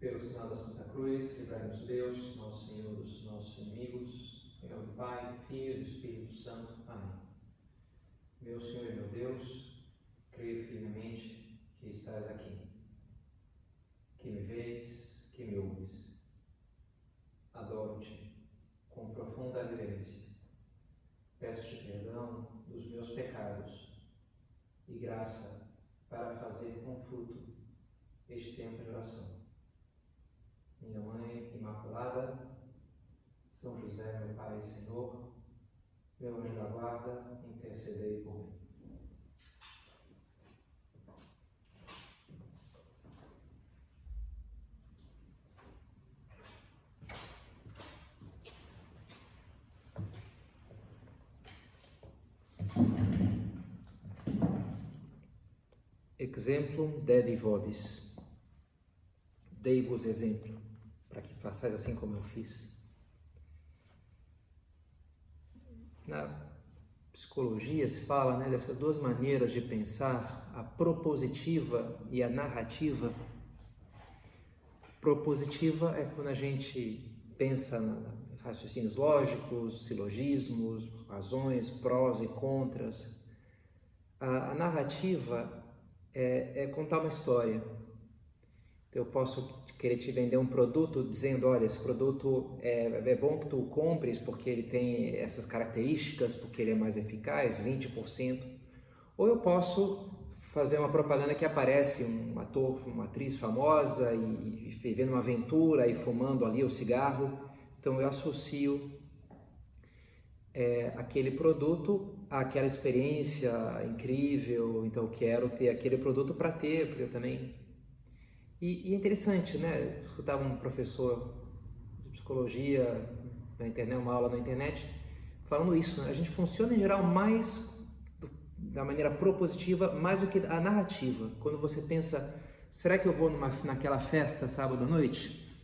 Pelo sinal da Santa Cruz, livrai-nos Deus, nosso Senhor, dos nossos inimigos, em nome do Pai, do Filho e do Espírito Santo. Amém. Meu Senhor e meu Deus, creio firmemente que estás aqui, que me vês, que me ouves. Adoro-te com profunda reverência. Peço-te perdão dos meus pecados e graça para fazer com fruto este tempo de oração. Minha Mãe Imaculada, São José, meu Pai e Senhor, meu anjo da guarda, intercedei por mim. Exemplum dedi vobis. Dei-vos exemplo, para que façais assim como eu fiz. Na psicologia se fala, dessas duas maneiras de pensar, a propositiva e a narrativa. Propositiva é quando a gente pensa em raciocínios lógicos, silogismos, razões, prós e contras. A narrativa é contar uma história. Eu posso querer te vender um produto dizendo, olha, esse produto é bom que tu compres porque ele tem essas características, porque ele é mais eficaz, 20%. Ou eu posso fazer uma propaganda que aparece um ator, uma atriz famosa e vivendo uma aventura e fumando ali o cigarro. Então eu associo aquele produto àquela experiência incrível. Então eu quero ter aquele produto para ter, porque eu também... E é interessante, Eu escutava um professor de psicologia na internet, uma aula na internet, falando isso, A gente funciona em geral mais da maneira propositiva, mais do que a narrativa. Quando você pensa, será que eu vou naquela festa sábado à noite?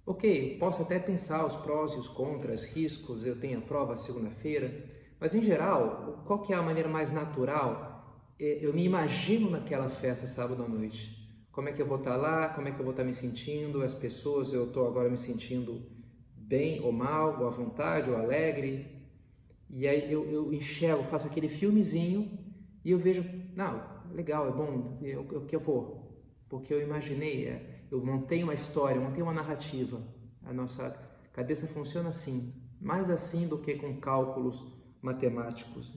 Ok, posso até pensar os prós e os contras, riscos, eu tenho a prova segunda-feira, mas em geral, qual que é a maneira mais natural? Eu me imagino naquela festa sábado à noite. Como é que eu vou estar lá? Como é que eu vou estar me sentindo? As pessoas, eu estou agora me sentindo bem ou mal, ou à vontade, ou alegre. E aí eu enxergo, faço aquele filmezinho e eu vejo, não, legal, é bom, eu vou. Porque eu imaginei, eu montei uma história, eu montei uma narrativa. A nossa cabeça funciona assim, mais assim do que com cálculos matemáticos.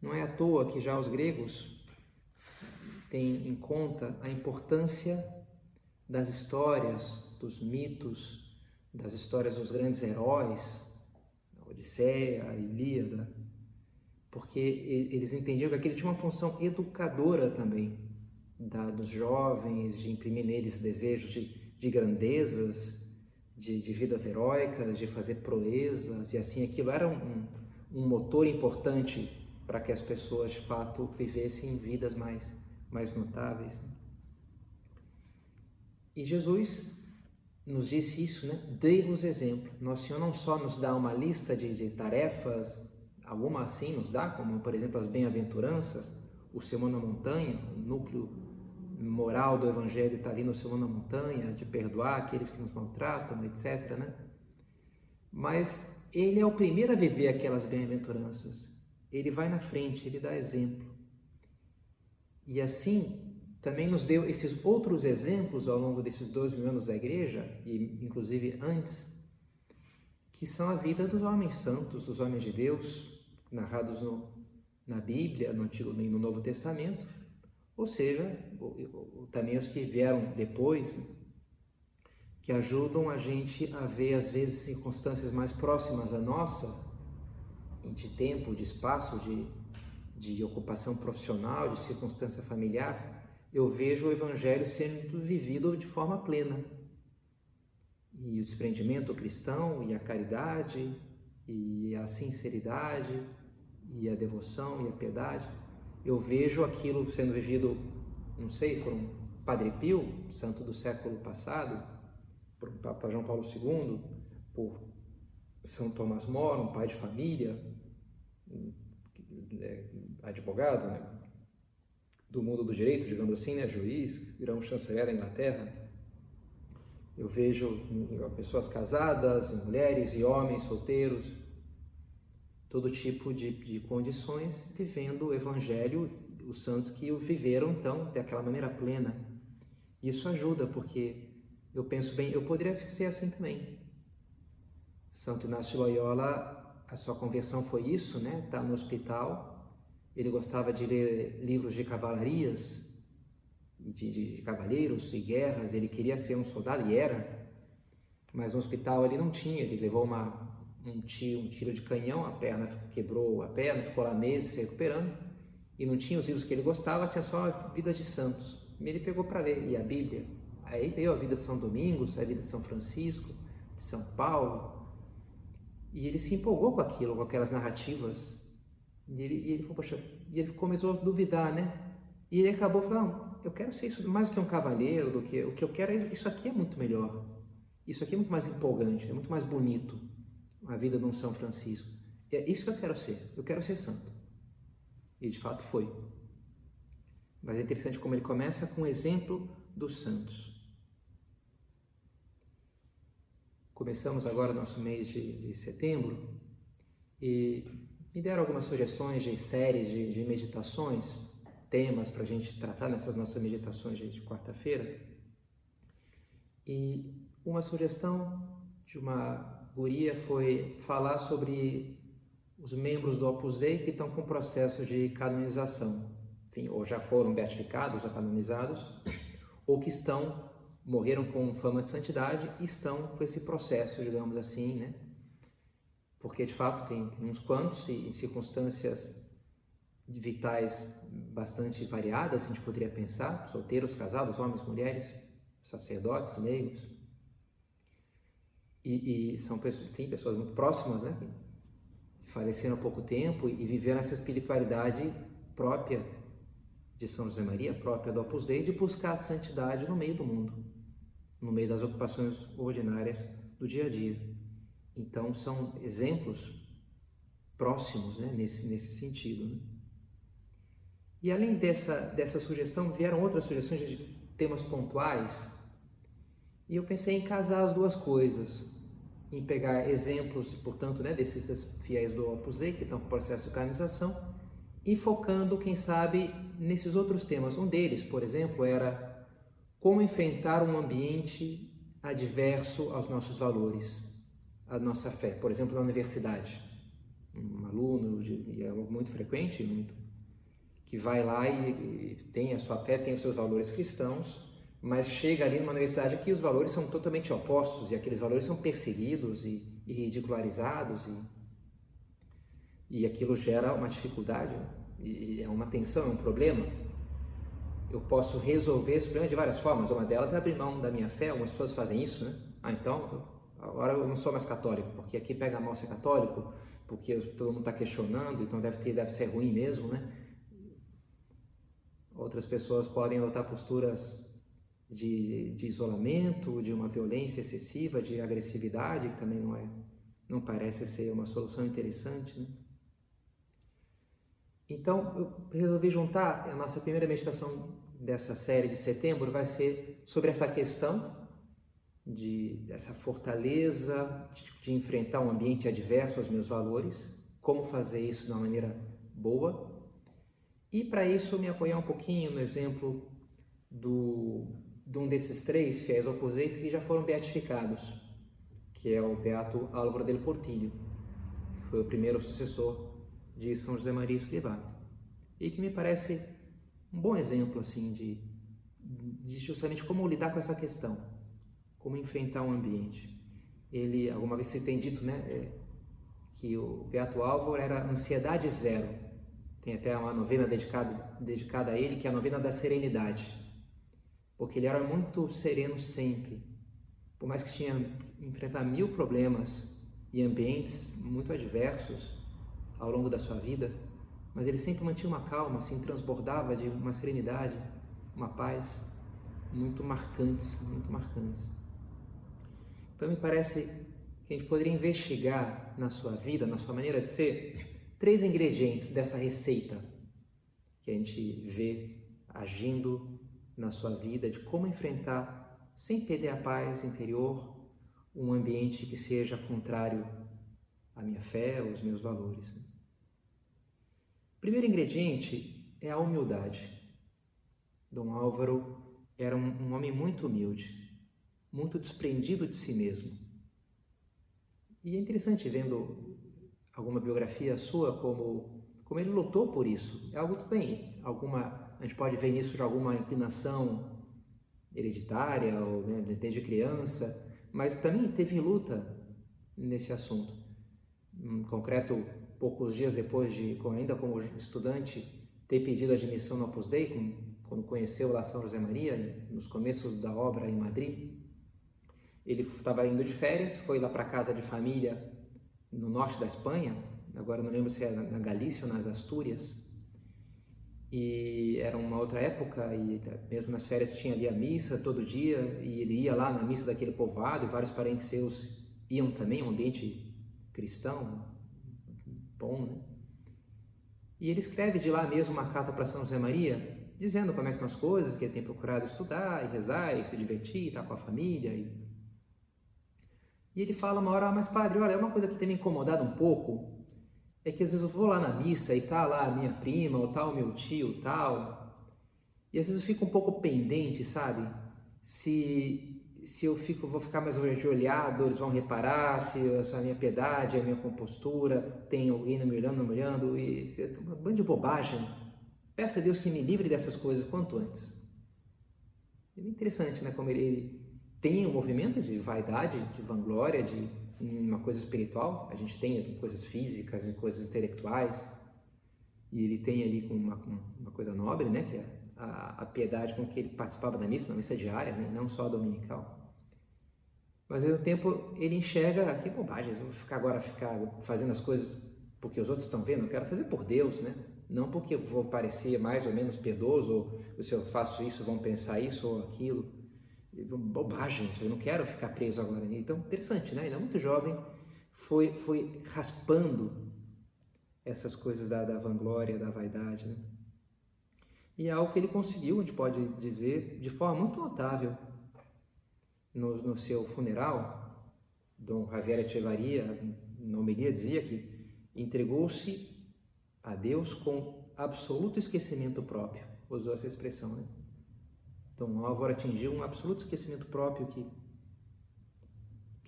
Não é à toa que já os gregos tem em conta a importância das histórias, dos mitos, das histórias dos grandes heróis, a Odisseia, a Ilíada, porque eles entendiam que aquilo tinha uma função educadora também, dos jovens, de imprimir neles desejos de grandezas, de vidas heróicas, de fazer proezas, e assim aquilo era um motor importante para que as pessoas de fato vivessem vidas mais notáveis. E Jesus nos disse isso, Dei-vos exemplo. Nosso Senhor não só nos dá uma lista de tarefas, alguma assim nos dá, como por exemplo as bem-aventuranças, o Sermão na Montanha, o núcleo moral do Evangelho está ali no Sermão na Montanha, de perdoar aqueles que nos maltratam, etc. Mas Ele é o primeiro a viver aquelas bem-aventuranças. Ele vai na frente, Ele dá exemplo. E assim, também nos deu esses outros exemplos ao longo desses 2000 anos da Igreja, e inclusive antes, que são a vida dos homens santos, dos homens de Deus, narrados na Bíblia, no Antigo e no Novo Testamento, ou seja, também os que vieram depois, que ajudam a gente a ver, às vezes, circunstâncias mais próximas à nossa, de tempo, de espaço, de ocupação profissional, de circunstância familiar. Eu vejo o Evangelho sendo vivido de forma plena. E o desprendimento cristão, e a caridade, e a sinceridade, e a devoção, e a piedade. Eu vejo aquilo sendo vivido, não sei, por um Padre Pio, santo do século passado, por Papa João Paulo II, por São Tomás Moro, um pai de família, advogado, do mundo do direito, digamos assim, juiz, virou um chanceler da Inglaterra. Eu vejo pessoas casadas, mulheres e homens solteiros, todo tipo de condições, vivendo o Evangelho, os santos que o viveram, então, daquela maneira plena. Isso ajuda, porque eu penso bem, eu poderia ser assim também. Santo Inácio de Loyola, a sua conversão foi isso, né? Tá no hospital, ele gostava de ler livros de cavalarias, de cavalheiros e guerras, ele queria ser um soldado, e era, mas no hospital ele não tinha, ele levou um tiro de canhão, a perna quebrou a perna, ficou lá meses se recuperando, e não tinha os livros que ele gostava, tinha só a vida de santos. E ele pegou para ler, e a Bíblia, aí leu a vida de São Domingos, a vida de São Francisco, de São Paulo, e ele se empolgou com aquilo, com aquelas narrativas, e ele falou, poxa, e ele começou a duvidar, né? E ele acabou falando, eu quero ser isso mais do que um cavaleiro, do que o que eu quero, isso aqui é muito melhor, isso aqui é muito mais empolgante, é muito mais bonito, a vida de um São Francisco. É isso que eu quero ser santo. E de fato foi. Mas é interessante como ele começa com o exemplo dos santos. Começamos agora nosso mês de setembro e me deram algumas sugestões de séries de meditações, temas para a gente tratar nessas nossas meditações de quarta-feira. E uma sugestão de uma guria foi falar sobre os membros do Opus Dei que estão com processo de canonização, enfim, ou já foram beatificados ou canonizados, ou que morreram com fama de santidade e estão com esse processo, digamos assim, né? Porque de fato tem uns quantos, em circunstâncias vitais bastante variadas, a gente poderia pensar, solteiros, casados, homens, mulheres, sacerdotes, leigos, e são enfim, pessoas muito próximas, né? Que faleceram há pouco tempo e viveram essa espiritualidade própria de São José Maria, própria do Opus Dei, de buscar a santidade no meio do mundo, no meio das ocupações ordinárias do dia a dia. Então são exemplos próximos, né? nesse sentido, né? E além dessa sugestão, vieram outras sugestões de temas pontuais, e eu pensei em casar as duas coisas, em pegar exemplos, portanto, né, desses fiéis do Opus Dei que estão com processo de canonização, e focando, quem sabe, nesses outros temas. Um deles, por exemplo, era como enfrentar um ambiente adverso aos nossos valores, à nossa fé. Por exemplo, na universidade, um aluno, e é muito frequente, que vai lá e tem a sua fé, tem os seus valores cristãos, mas chega ali numa universidade que os valores são totalmente opostos, e aqueles valores são perseguidos e ridicularizados, e aquilo gera uma dificuldade, e é uma tensão, é um problema. Eu posso resolver esse problema de várias formas. Uma delas é abrir mão da minha fé. Algumas pessoas fazem isso, né? Então, agora eu não sou mais católico, porque aqui pega mal ser católico, porque todo mundo está questionando, então deve ser ruim mesmo, né? Outras pessoas podem adotar posturas de isolamento, de uma violência excessiva, de agressividade, que também não parece ser uma solução interessante, né? Então, eu resolvi juntar, a nossa primeira meditação dessa série de setembro vai ser sobre essa questão dessa fortaleza de enfrentar um ambiente adverso aos meus valores, como fazer isso de uma maneira boa. E para isso eu me apoiar um pouquinho no exemplo de um desses três fiéis Opus Dei que já foram beatificados, que é o beato Álvaro del Portillo, que foi o primeiro sucessor de São José Maria Escrivá, e que me parece um bom exemplo assim de justamente como lidar com essa questão, como enfrentar um ambiente. Ele, alguma vez se tem dito, né, que o beato Álvaro era ansiedade zero. Tem até uma novena dedicada a ele, que é a novena da serenidade, porque ele era muito sereno sempre, por mais que tinha enfrentar 1000 problemas e ambientes muito adversos ao longo da sua vida, mas ele sempre mantinha uma calma, assim, transbordava de uma serenidade, uma paz muito marcantes, muito marcantes. Então me parece que a gente poderia investigar na sua vida, na sua maneira de ser, 3 ingredientes dessa receita que a gente vê agindo na sua vida, de como enfrentar sem perder a paz interior, um ambiente que seja contrário à minha fé, aos meus valores. O primeiro ingrediente é a humildade. Dom Álvaro era um homem muito humilde, muito desprendido de si mesmo. E é interessante vendo alguma biografia sua como ele lutou por isso. É algo que bem, a gente pode ver nisso de alguma inclinação hereditária ou desde criança, mas também teve luta nesse assunto. Em concreto, poucos dias depois ainda como estudante, ter pedido admissão no Opus Dei, quando conheceu lá São José Maria, nos começos da obra em Madrid, ele estava indo de férias, foi lá para casa de família no norte da Espanha, agora não lembro se é na Galícia ou nas Astúrias, e era uma outra época, e mesmo nas férias tinha ali a missa todo dia, e ele ia lá na missa daquele povoado, e vários parentes seus iam também, um ambiente cristão, bom, né? E ele escreve de lá mesmo uma carta para São José Maria, dizendo como é que estão as coisas, que ele tem procurado estudar, e rezar, e se divertir, estar com a família, e ele fala uma hora, mas padre, olha, é uma coisa que tem me incomodado um pouco, é que às vezes eu vou lá na missa e tá lá a minha prima, ou tá o meu tio, tal, e às vezes eu fico um pouco pendente, sabe? Se vou ficar mais ajoelhado, eles vão reparar se a minha piedade, a minha compostura, tem alguém não me olhando, e é uma banda de bobagem. Peço a Deus que me livre dessas coisas quanto antes. É interessante, né? Como ele tem um movimento de vaidade, de vanglória, de uma coisa espiritual. A gente tem coisas físicas e coisas intelectuais, e ele tem ali uma coisa nobre, né? Que é a piedade com que ele participava da missa, na missa diária, né? Não só a dominical. Mas ao mesmo tempo ele enxerga que bobagem, eu vou ficar fazendo as coisas porque os outros estão vendo, eu quero fazer por Deus, né? Não porque eu vou parecer mais ou menos piedoso, ou se eu faço isso vão pensar isso ou aquilo. Bobagem, eu não quero ficar preso agora. Então, interessante, né? Ele é muito jovem, foi raspando essas coisas da vanglória, da vaidade, né? E é algo que ele conseguiu, a gente pode dizer, de forma muito notável. No seu funeral, Dom Javier Echevarria, na homilia, dizia que entregou-se a Deus com absoluto esquecimento próprio. Usou essa expressão, né? Dom Álvaro atingiu um absoluto esquecimento próprio que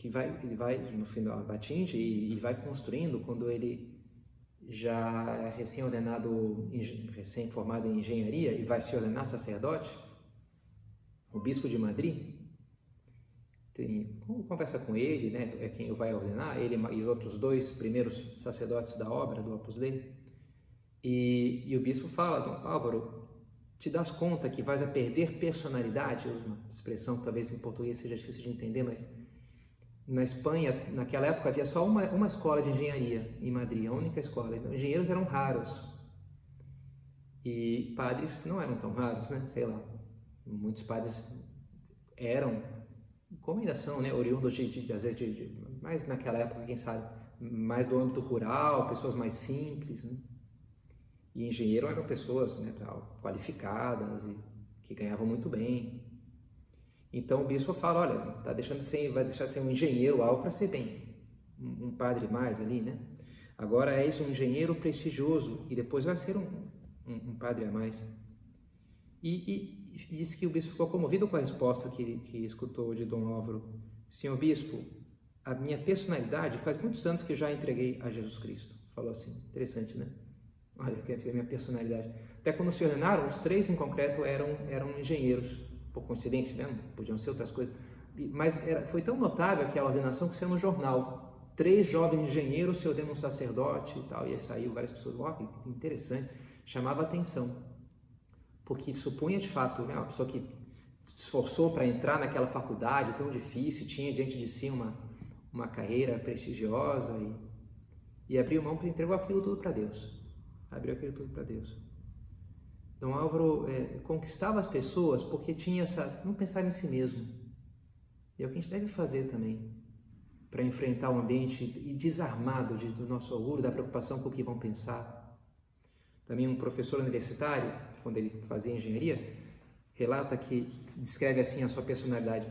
ele vai no final atinge e vai construindo quando ele já é recém-formado em engenharia e vai se ordenar sacerdote. O bispo de Madrid conversa com ele, né? É quem o vai ordenar, ele e os outros dois primeiros sacerdotes da obra do Opus Dei. E o bispo fala: Dom Álvaro, te das conta que vais a perder personalidade? Uma expressão que talvez em português seja difícil de entender, mas na Espanha, naquela época, havia só uma escola de engenharia em Madrid, a única escola. Então, engenheiros eram raros e padres não eram tão raros, né? Sei lá, muitos padres eram, como ainda são, né? Oriundos às vezes mas naquela época, quem sabe, mais do âmbito rural, pessoas mais simples, né? E engenheiro eram pessoas, né, qualificadas e que ganhavam muito bem. Então o bispo fala: olha, vai deixar de ser um engenheiro algo para ser bem um padre mais ali, né? Agora és um engenheiro prestigioso e depois vai ser um padre a mais. E disse que o bispo ficou comovido com a resposta que escutou de Dom Álvaro: senhor bispo, a minha personalidade faz muitos anos que já entreguei a Jesus Cristo. Falou assim, interessante, né? Olha, que é a minha personalidade. Até quando se ordenaram, os três em concreto eram engenheiros, por coincidência, né? Podiam ser outras coisas. Mas foi tão notável aquela ordenação que saiu no jornal. 3 jovens engenheiros se ordenam sacerdote e tal. E aí saiu várias pessoas, que interessante. Chamava atenção. Porque supunha de fato, né, uma pessoa que se esforçou para entrar naquela faculdade tão difícil, tinha diante de si uma carreira prestigiosa e abriu mão para entregou aquilo tudo para Deus. Abriu aquilo tudo para Deus. Dom Álvaro conquistava as pessoas porque tinha não pensava em si mesmo. E é o que a gente deve fazer também para enfrentar o ambiente e desarmado do nosso orgulho, da preocupação com o que vão pensar. Também um professor universitário, quando ele fazia engenharia, relata que, descreve assim a sua personalidade,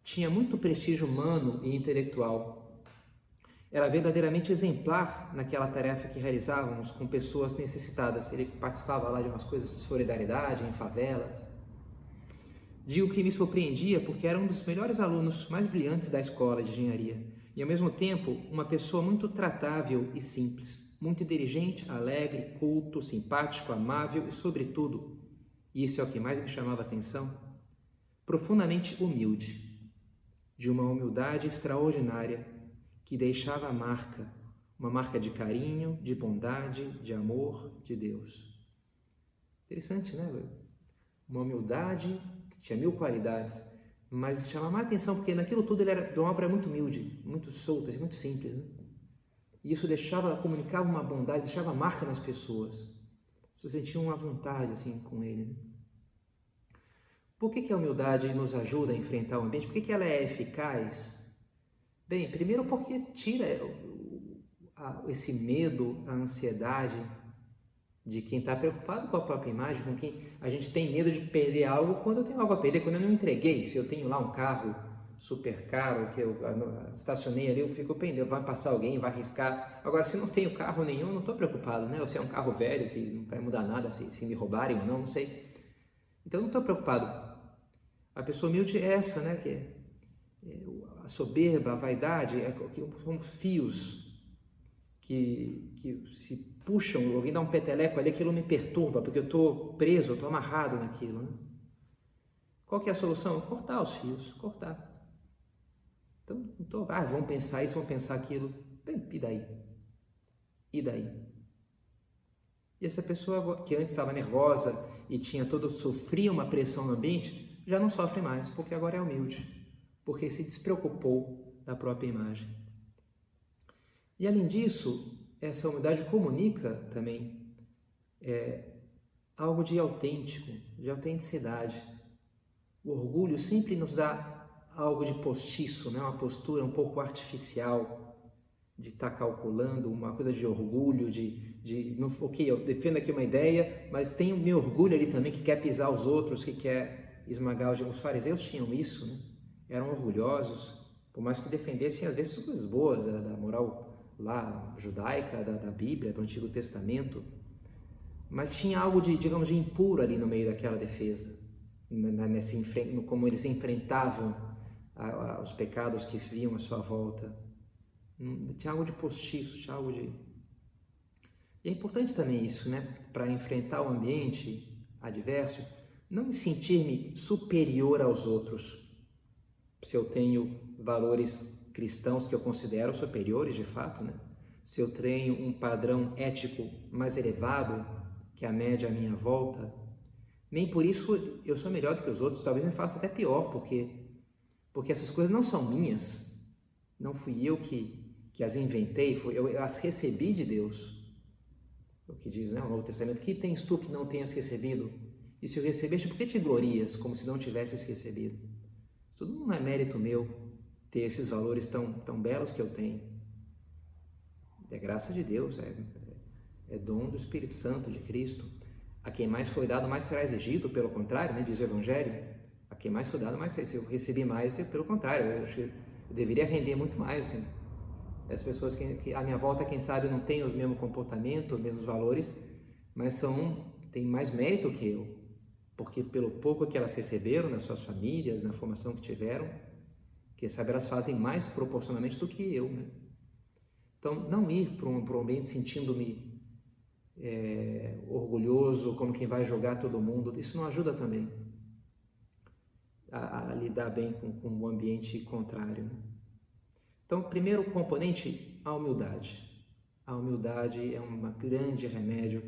tinha muito prestígio humano e intelectual. Era verdadeiramente exemplar naquela tarefa que realizávamos com pessoas necessitadas. Ele participava lá de umas coisas de solidariedade em favelas. Digo que me surpreendia porque era um dos melhores alunos, mais brilhantes da escola de engenharia e, ao mesmo tempo, uma pessoa muito tratável e simples, muito inteligente, alegre, culto, simpático, amável e, sobretudo, e isso é o que mais me chamava a atenção, profundamente humilde, de uma humildade extraordinária que deixava a marca, uma marca de carinho, de bondade, de amor de Deus. Interessante, né? Uma humildade que tinha 1000 qualidades, mas chamava a atenção porque naquilo tudo ele era de uma obra muito humilde, muito solta, muito simples, né? E isso comunicava uma bondade, deixava marca nas pessoas. As pessoas sentiam uma vontade assim com ele, né? Por que a humildade nos ajuda a enfrentar o ambiente? Por que ela é eficaz? Bem, primeiro porque tira esse medo, a ansiedade de quem está preocupado com a própria imagem, com quem a gente tem medo de perder algo quando eu tenho algo a perder, quando eu não entreguei. Se eu tenho lá um carro super caro que eu estacionei ali, eu fico pendendo, vai passar alguém, vai arriscar. Agora, se não tenho carro nenhum, eu não estou preocupado, né? Ou se é um carro velho que não vai mudar nada se me roubarem ou não sei. Então, eu não estou preocupado. A pessoa humilde é essa, né? Que a soberba, a vaidade, são fios que se puxam, alguém dá um peteleco ali, aquilo me perturba, porque eu estou preso, eu estou amarrado naquilo, né? Qual que é a solução? Cortar os fios, cortar. Então, vão pensar isso, vão pensar aquilo. Bem, e daí? E daí? E essa pessoa que antes estava nervosa e sofria uma pressão no ambiente, já não sofre mais, porque agora é humilde, porque se despreocupou da própria imagem. E além disso, essa humildade comunica também algo de autêntico, de autenticidade. O orgulho sempre nos dá algo de postiço, né? Uma postura um pouco artificial, de estar calculando, uma coisa de orgulho, ok, eu defendo aqui uma ideia, mas tem o meu orgulho ali também, que quer pisar os outros, que quer esmagar os fariseus tinham isso, né? Eram orgulhosos, por mais que defendessem às vezes coisas boas da moral lá judaica, da Bíblia, do Antigo Testamento, mas tinha algo de impuro ali no meio daquela defesa, como eles enfrentavam os pecados que viam à sua volta. Tinha algo de postiço, tinha algo de... E é importante também isso, né? Para enfrentar o ambiente adverso, não sentir-me superior aos outros. Se eu tenho valores cristãos que eu considero superiores de fato, né? Se eu tenho um padrão ético mais elevado que a média à minha volta, nem por isso eu sou melhor do que os outros, talvez me faça até pior, porque essas coisas não são minhas, não fui eu que as inventei, eu as recebi de Deus. O que diz, né, o Novo Testamento, que tens tu que não tenhas recebido? E se o recebeste, por que te glorias como se não tivesses recebido? Tudo não é mérito meu ter esses valores tão belos que eu tenho. É graça de Deus, é dom do Espírito Santo de Cristo. A quem mais foi dado, mais será exigido, pelo contrário, né, diz o Evangelho. A quem mais foi dado, mais será. Se eu recebi mais, pelo contrário, eu deveria render muito mais. Assim. As pessoas que à minha volta, quem sabe, não têm o mesmo comportamento, os mesmos valores, mas têm mais mérito que eu. Porque pelo pouco que elas receberam nas suas famílias, na formação que tiveram, quem sabe elas fazem mais proporcionalmente do que eu, né? Então, não ir para um ambiente sentindo-me orgulhoso, como quem vai jogar todo mundo, isso não ajuda também a lidar bem com o ambiente contrário, né? Então, primeiro componente, a humildade. A humildade é um grande remédio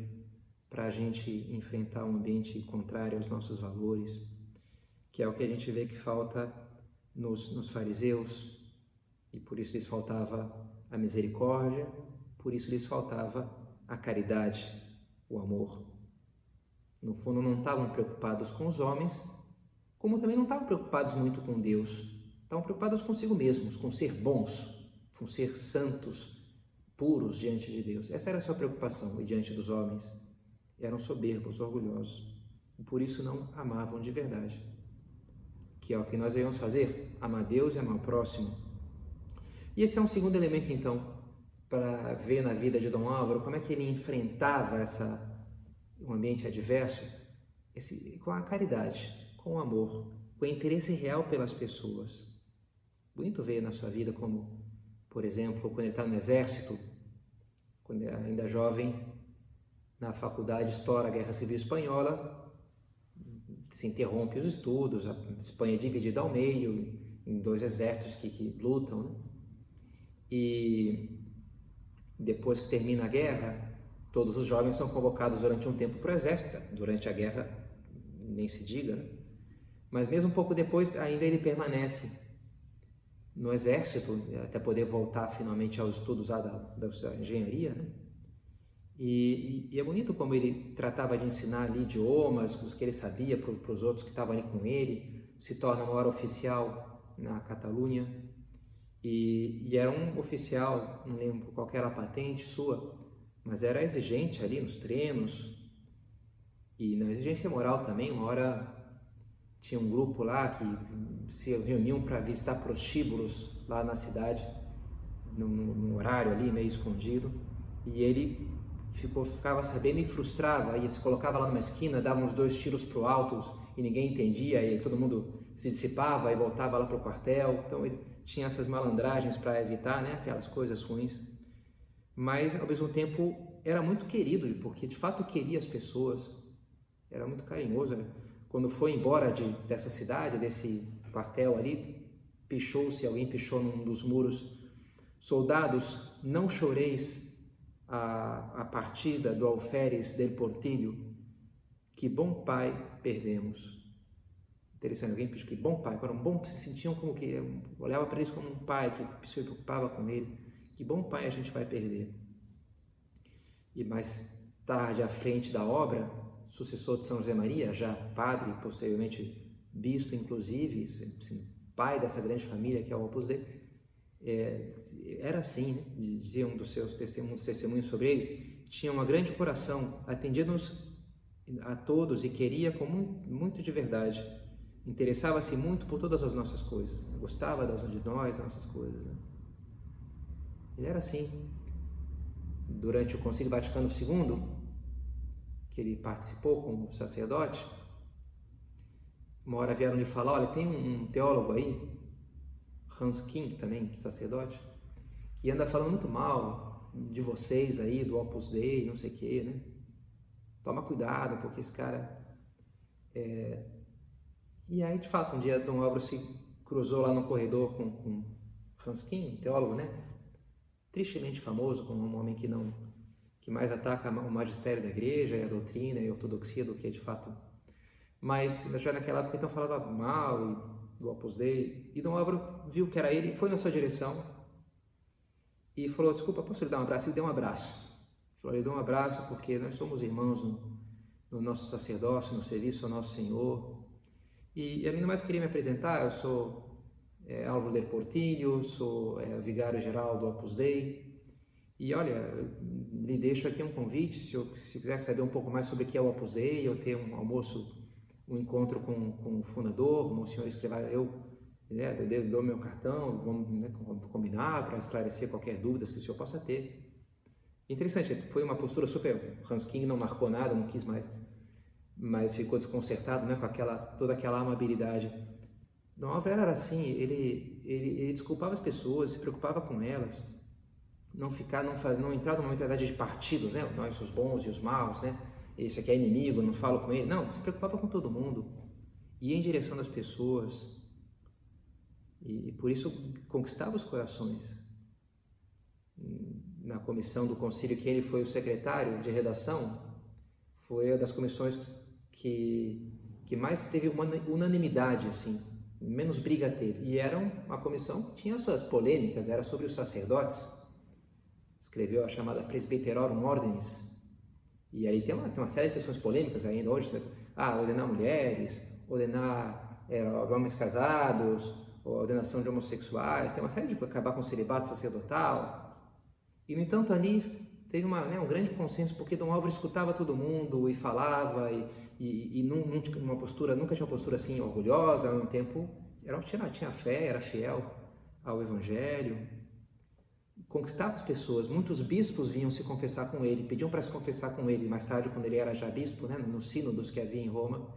para a gente enfrentar um ambiente contrário aos nossos valores, que é o que a gente vê que falta nos fariseus, e por isso lhes faltava a misericórdia, por isso lhes faltava a caridade, o amor. No fundo, não estavam preocupados com os homens, como também não estavam preocupados muito com Deus. Estavam preocupados consigo mesmos, com ser bons, com ser santos, puros diante de Deus. Essa era a sua preocupação e diante dos homens. Eram soberbos, orgulhosos. e por isso não amavam de verdade. Que é o que nós devemos fazer, amar Deus e amar o próximo. E esse é um segundo elemento, então, para ver na vida de Dom Álvaro como é que ele enfrentava um ambiente adverso, com a caridade, com o amor, com o interesse real pelas pessoas. Bonito ver na sua vida como, por exemplo, quando ele está no exército, quando ele ainda jovem, na faculdade estoura a Guerra Civil Espanhola, se interrompe os estudos, a Espanha é dividida ao meio, em dois exércitos que lutam, né? E depois que termina a guerra, todos os jovens são convocados durante um tempo para o exército. Durante a guerra, nem se diga, né? Mas mesmo um pouco depois, ainda ele permanece no exército, até poder voltar finalmente aos estudos da engenharia, né? E é bonito como ele tratava de ensinar ali idiomas, os que ele sabia para os outros que estavam ali com ele, se torna uma hora oficial na Catalunha, e era um oficial, não lembro qual era a patente sua, mas era exigente ali nos treinos, e na exigência moral também. Uma hora tinha um grupo lá que se reuniam para visitar prostíbulos lá na cidade, no horário ali, meio escondido, e ele ficava sabendo e frustrava, e se colocava lá numa esquina, dava uns 2 tiros para o alto e ninguém entendia, e todo mundo se dissipava e voltava lá para o quartel. Então ele tinha essas malandragens para evitar, né, aquelas coisas ruins, mas ao mesmo tempo era muito querido, porque de fato queria as pessoas, era muito carinhoso, né? Quando foi embora dessa cidade, desse quartel ali, alguém pichou num dos muros: soldados, não choreis a partida do alferes del Portillo, que bom pai perdemos. Interessante, alguém pediu que bom pai, agora um bom, se sentiam como que, olhava para eles como um pai que se preocupava com ele, que bom pai a gente vai perder. E mais tarde, à frente da obra, sucessor de São José Maria, já padre, posteriormente bispo, inclusive, assim, pai dessa grande família que é o Opus Dei, era assim, né? Dizia um dos seus testemunhos sobre ele, tinha um grande coração, atendia-nos a todos e queria com muito de verdade, interessava-se muito por todas as nossas coisas, gostava de nós, das nossas coisas, né? Ele era assim. Durante o Concílio Vaticano II, que ele participou como sacerdote, uma hora vieram lhe falar: olha, tem um teólogo aí, Hans King, também sacerdote, que anda falando muito mal de vocês aí, do Opus Dei, não sei o que, né? Toma cuidado, porque esse cara... E aí, de fato, um dia Dom Álvaro se cruzou lá no corredor com Hans King, teólogo, né? Tristemente famoso como um homem que mais ataca o magistério da igreja e a doutrina e a ortodoxia do que de fato. Mas já naquela época então falava mal do Opus Dei, e Dom Álvaro viu que era ele e foi na sua direção e falou: desculpa, posso lhe dar um abraço? Ele deu um abraço. Falou: ele deu um abraço porque nós somos irmãos no nosso sacerdócio, no serviço ao nosso Senhor. E além do mais, queria me apresentar: eu sou Álvaro del Portillo, sou vigário-geral do Opus Dei, e olha, lhe deixo aqui um convite, se quiser saber um pouco mais sobre o que é o Opus Dei, eu tenho um almoço, um encontro com o fundador, o Monsenhor Escrivá, eu dou meu cartão, vamos combinar para esclarecer qualquer dúvida que o senhor possa ter. Interessante, foi uma postura super... Hans King não marcou nada, não quis mais, mas ficou desconcertado, né, com toda aquela amabilidade. Dom Álvaro era assim, ele desculpava as pessoas, se preocupava com elas, não entrar numa mentalidade de partidos, né? Nós os bons e os maus, né? Esse aqui é inimigo, não falo com ele. Não, se preocupava com todo mundo, ia em direção das pessoas, e por isso conquistava os corações. Na comissão do concílio que ele foi o secretário de redação, foi uma das comissões que mais teve uma unanimidade, assim, menos briga teve, e era uma comissão que tinha suas polêmicas, era sobre os sacerdotes. Escreveu a chamada Presbyterorum Ordinis, e aí tem uma série de questões polêmicas ainda hoje, ordenar mulheres, ordenar homens casados, ordenação de homossexuais, tem uma série de acabar com o celibato sacerdotal. E no entanto ali teve um grande consenso, porque Dom Álvaro escutava todo mundo e falava e nunca tinha uma postura assim orgulhosa, ao mesmo tempo tinha fé, era fiel ao Evangelho, conquistava as pessoas. Muitos bispos vinham se confessar com ele, pediam para se confessar com ele. Mais tarde, quando ele era já bispo, né, no sínodos que havia em Roma,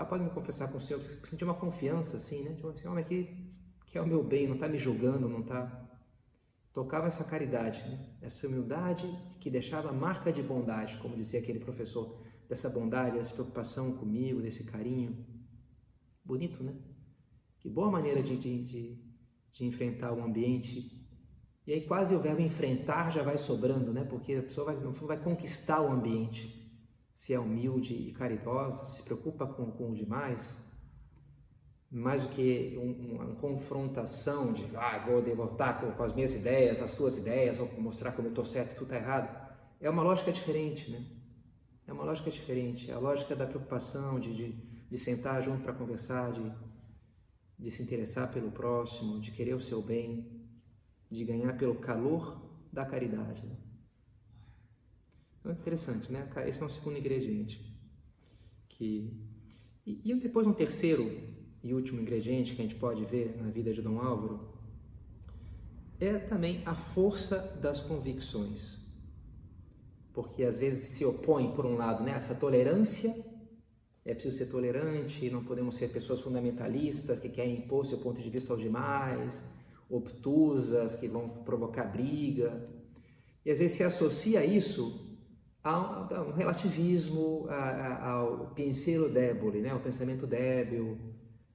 pode me confessar com o senhor. Sentia uma confiança assim, né? Tipo, esse homem aqui quer o meu bem, não está me julgando, não está... Tocava essa caridade, né? Essa humildade que deixava marca de bondade, como dizia aquele professor, dessa bondade, dessa preocupação comigo, desse carinho. Bonito, né? Que boa maneira de enfrentar o ambiente. E aí quase o verbo enfrentar já vai sobrando, né? Porque a pessoa no fundo vai conquistar o ambiente. Se é humilde e caridosa, se preocupa com os demais, mais do que uma confrontação de vou derrotar com as minhas ideias, as tuas ideias, ou mostrar como eu estou certo e tu está errado. É uma lógica diferente, né? É uma lógica diferente. É a lógica da preocupação, de sentar junto para conversar, de se interessar pelo próximo, de querer o seu bem, de ganhar pelo calor da caridade. Né? Então, é interessante, né? Esse é um segundo ingrediente. E depois um terceiro e último ingrediente que a gente pode ver na vida de Dom Álvaro é também a força das convicções. Porque às vezes se opõe, por um lado, né, essa tolerância, é preciso ser tolerante, não podemos ser pessoas fundamentalistas que querem impor seu ponto de vista aos demais, obtusas, que vão provocar briga. E às vezes se associa isso a um relativismo, ao pensiero debole, né, ao pensamento débil,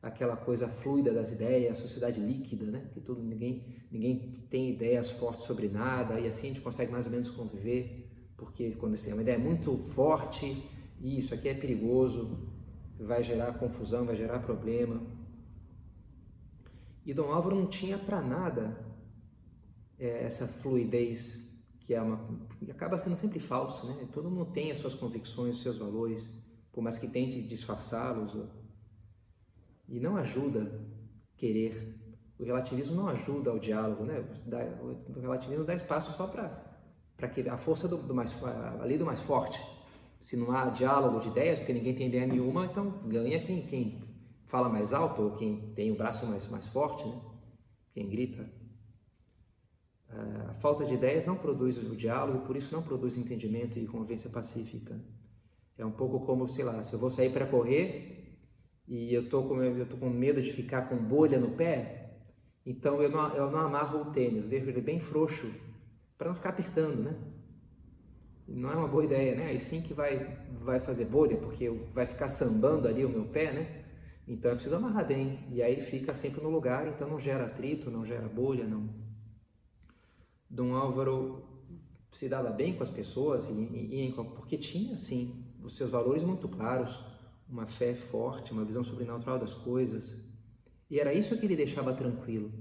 aquela coisa fluida das ideias, a sociedade líquida, né? Que ninguém tem ideias fortes sobre nada, e assim a gente consegue mais ou menos conviver, porque quando assim, uma ideia é muito forte, isso aqui é perigoso, vai gerar confusão, vai gerar problema. E Dom Álvaro não tinha para nada essa fluidez que acaba sendo sempre falsa, né? Todo mundo tem as suas convicções, os seus valores, por mais que tente disfarçá-los. E não ajuda querer. O relativismo não ajuda ao diálogo, né? O relativismo dá espaço só para que a força a lei do mais forte. Se não há diálogo de ideias, porque ninguém tem ideia nenhuma, então ganha quem fala mais alto ou quem tem o braço mais forte, né? Quem grita. A falta de ideias não produz o diálogo e por isso não produz entendimento e convivência pacífica. É um pouco como, sei lá, se eu vou sair para correr e eu tô com medo de ficar com bolha no pé, então eu não amarro o tênis, deixo ele bem frouxo para não ficar apertando, né? Não é uma boa ideia, né? Aí sim que vai fazer bolha, porque vai ficar sambando ali o meu pé, né? Então eu preciso amarrar bem, e aí ele fica sempre no lugar, então não gera atrito, não gera bolha, não. Dom Álvaro se dava bem com as pessoas, porque tinha, sim, os seus valores muito claros, uma fé forte, uma visão sobrenatural das coisas. E era isso que ele deixava tranquilo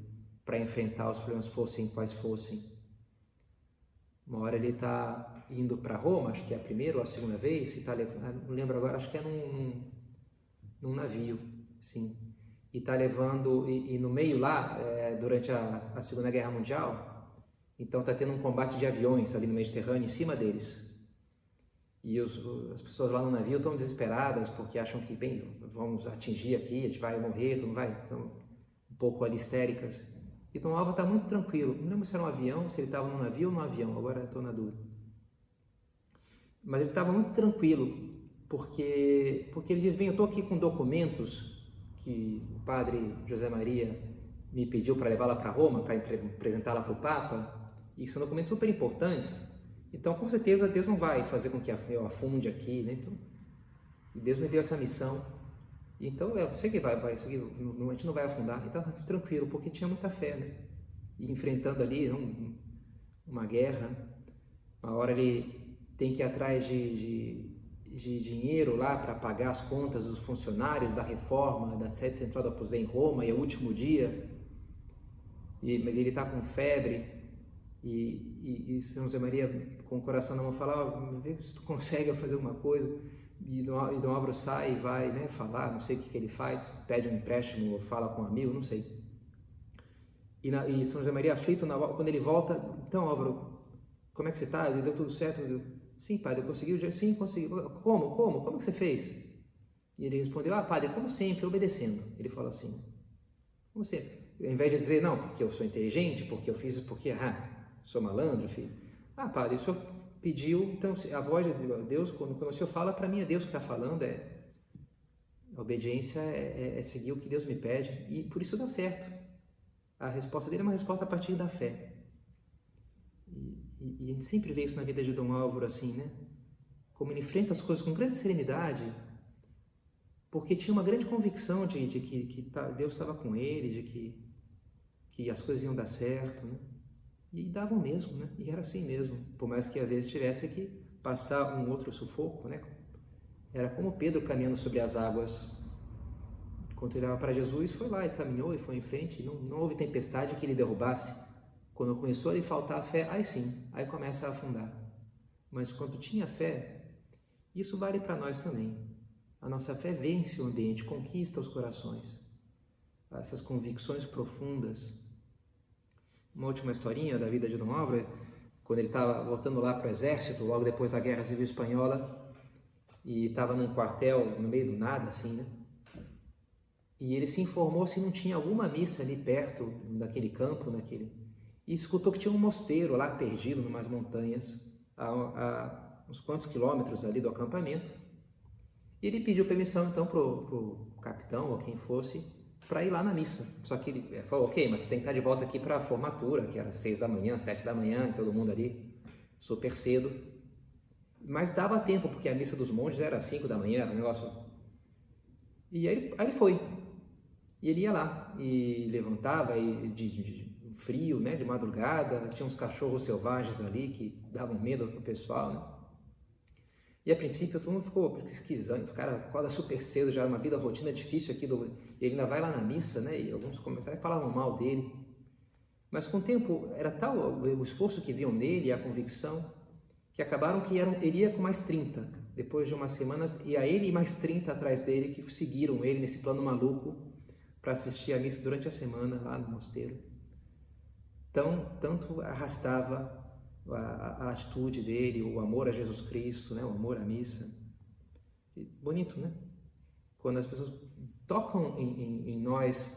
para enfrentar os problemas, fossem quais fossem. Uma hora ele está indo para Roma, acho que é a primeira ou a segunda vez, não lembro agora, acho que é num navio, sim. E está levando, e no meio lá, durante a Segunda Guerra Mundial, então está tendo um combate de aviões ali no Mediterrâneo, em cima deles. E as pessoas lá no navio estão desesperadas porque acham que, bem, vamos atingir aqui, a gente vai morrer, tu não vai? Estão um pouco ali histéricas. E Dom Álvaro está muito tranquilo. Não lembro se era um avião, se ele estava no navio ou no avião, agora estou na dúvida. Mas ele estava muito tranquilo, porque ele diz, bem, eu estou aqui com documentos que o padre José Maria me pediu para levar lá para Roma, para apresentar lá para o Papa, e são documentos super importantes. Então, com certeza, Deus não vai fazer com que eu afunde aqui, né? Então, Deus me deu essa missão. Então, eu sei que isso aqui, a gente não vai afundar. Então, tranquilo, porque tinha muita fé, né? E enfrentando ali uma guerra, uma hora ele tem que ir atrás de dinheiro lá para pagar as contas dos funcionários da reforma da sede central do Opus Dei em Roma, e é o último dia, mas ele está com febre. E São José Maria, com o coração na mão, fala, vê se tu consegue fazer alguma coisa. E Dom Álvaro sai e vai, né, falar, não sei o que ele faz, pede um empréstimo ou fala com um amigo, não sei. E São José Maria aflito, quando ele volta, então Álvaro, como é que você está? Deu tudo certo? Sim, padre, eu consegui? Sim, consegui. Como que você fez? E ele respondeu, padre, como sempre, obedecendo. Ele falou assim, como sempre. Ao invés de dizer, não, porque eu sou inteligente, porque eu fiz, porque, sou malandro, fiz. Padre, o senhor pediu, então, a voz de Deus, quando o senhor fala, para mim é Deus que está falando, a obediência é seguir o que Deus me pede, e por isso dá certo. A resposta dele é uma resposta a partir da fé. E a gente sempre vê isso na vida de Dom Álvaro, assim, né? Como ele enfrenta as coisas com grande serenidade, porque tinha uma grande convicção de que Deus estava com ele, de que as coisas iam dar certo, né? E davam mesmo, né? E era assim mesmo, por mais que às vezes tivesse que passar um outro sufoco, né? Era como Pedro caminhando sobre as águas. Quando ele olhava para Jesus, foi lá e caminhou e foi em frente, não houve tempestade que ele derrubasse. Quando começou a lhe faltar a fé, aí sim, aí começa a afundar. Mas quando tinha fé, isso vale para nós também. A nossa fé vence o ambiente, conquista os corações. Essas convicções profundas. Uma última historinha da vida de Dom Álvaro, quando ele estava voltando lá para o exército, logo depois da Guerra Civil Espanhola, e estava num quartel no meio do nada, assim, né? E ele se informou se não tinha alguma missa ali perto daquele campo, e escutou que tinha um mosteiro lá perdido, numas montanhas, a uns quantos quilômetros ali do acampamento. E ele pediu permissão então pro capitão ou quem fosse para ir lá na missa. Só que ele falou, ok, mas você tem que estar de volta aqui para a formatura, que era 6 da manhã, 7 da manhã, e todo mundo ali super cedo. Mas dava tempo, porque a missa dos monges era 5 da manhã, era um negócio. E aí ele foi. E ele ia lá e levantava de frio, né, de madrugada, tinha uns cachorros selvagens ali que davam medo pro pessoal, né? E a princípio todo mundo ficou pesquisando, o cara acorda super cedo, já uma vida rotina difícil aqui, ele ainda vai lá na missa, né, e alguns comentários falavam mal dele. Mas com o tempo era tal o esforço que viam nele e a convicção, que acabaram que ele ia com mais 30, depois de umas semanas, ia ele e mais 30 atrás dele, que seguiram ele nesse plano maluco para assistir a missa durante a semana lá no mosteiro. Tanto arrastava a atitude dele, o amor a Jesus Cristo, né? O amor à missa. Bonito, né? Quando as pessoas tocam em nós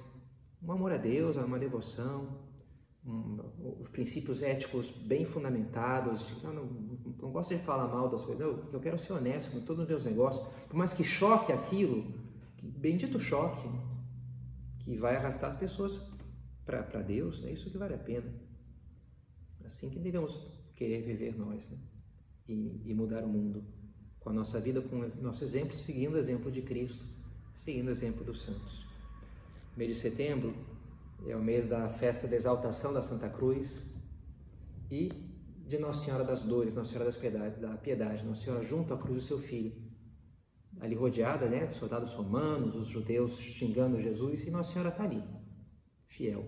um amor a Deus, uma devoção, os princípios éticos bem fundamentados. Não gosto de falar mal das coisas, não, porque eu quero ser honesto em todos os meus negócios. Por mais que choque aquilo, bendito choque, que vai arrastar as pessoas para Deus, é isso que vale a pena. Assim que devemos querer viver nós, né? E mudar o mundo com a nossa vida, com o nosso exemplo, seguindo o exemplo de Cristo, seguindo o exemplo dos santos. O mês de setembro é o mês da festa da exaltação da Santa Cruz e de Nossa Senhora das Dores, Nossa Senhora da Piedade, Nossa Senhora junto à cruz do seu Filho, ali rodeada, né, de soldados romanos, os judeus xingando Jesus, e Nossa Senhora está ali, fiel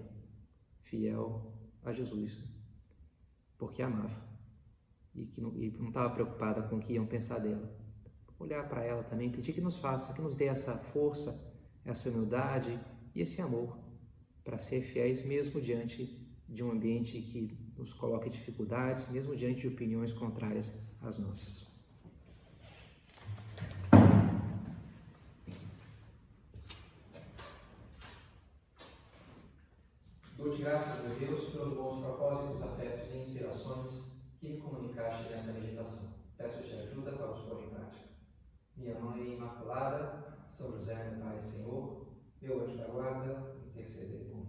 a Jesus, porque amava e não estava preocupada com o que iam pensar dela. Olhar para ela também, pedir que nos faça, que nos dê essa força, essa humildade e esse amor para ser fiéis mesmo diante de um ambiente que nos coloca dificuldades, mesmo diante de opiniões contrárias às nossas. Dou-te graças, meu Deus, pelos bons propósitos, afetos e inspirações que me comunicaste nessa meditação. Peço-te ajuda para os pôr em prática. Minha Mãe Imaculada, São José, meu Pai e Senhor, meu anjo da guarda, intercedei por mim.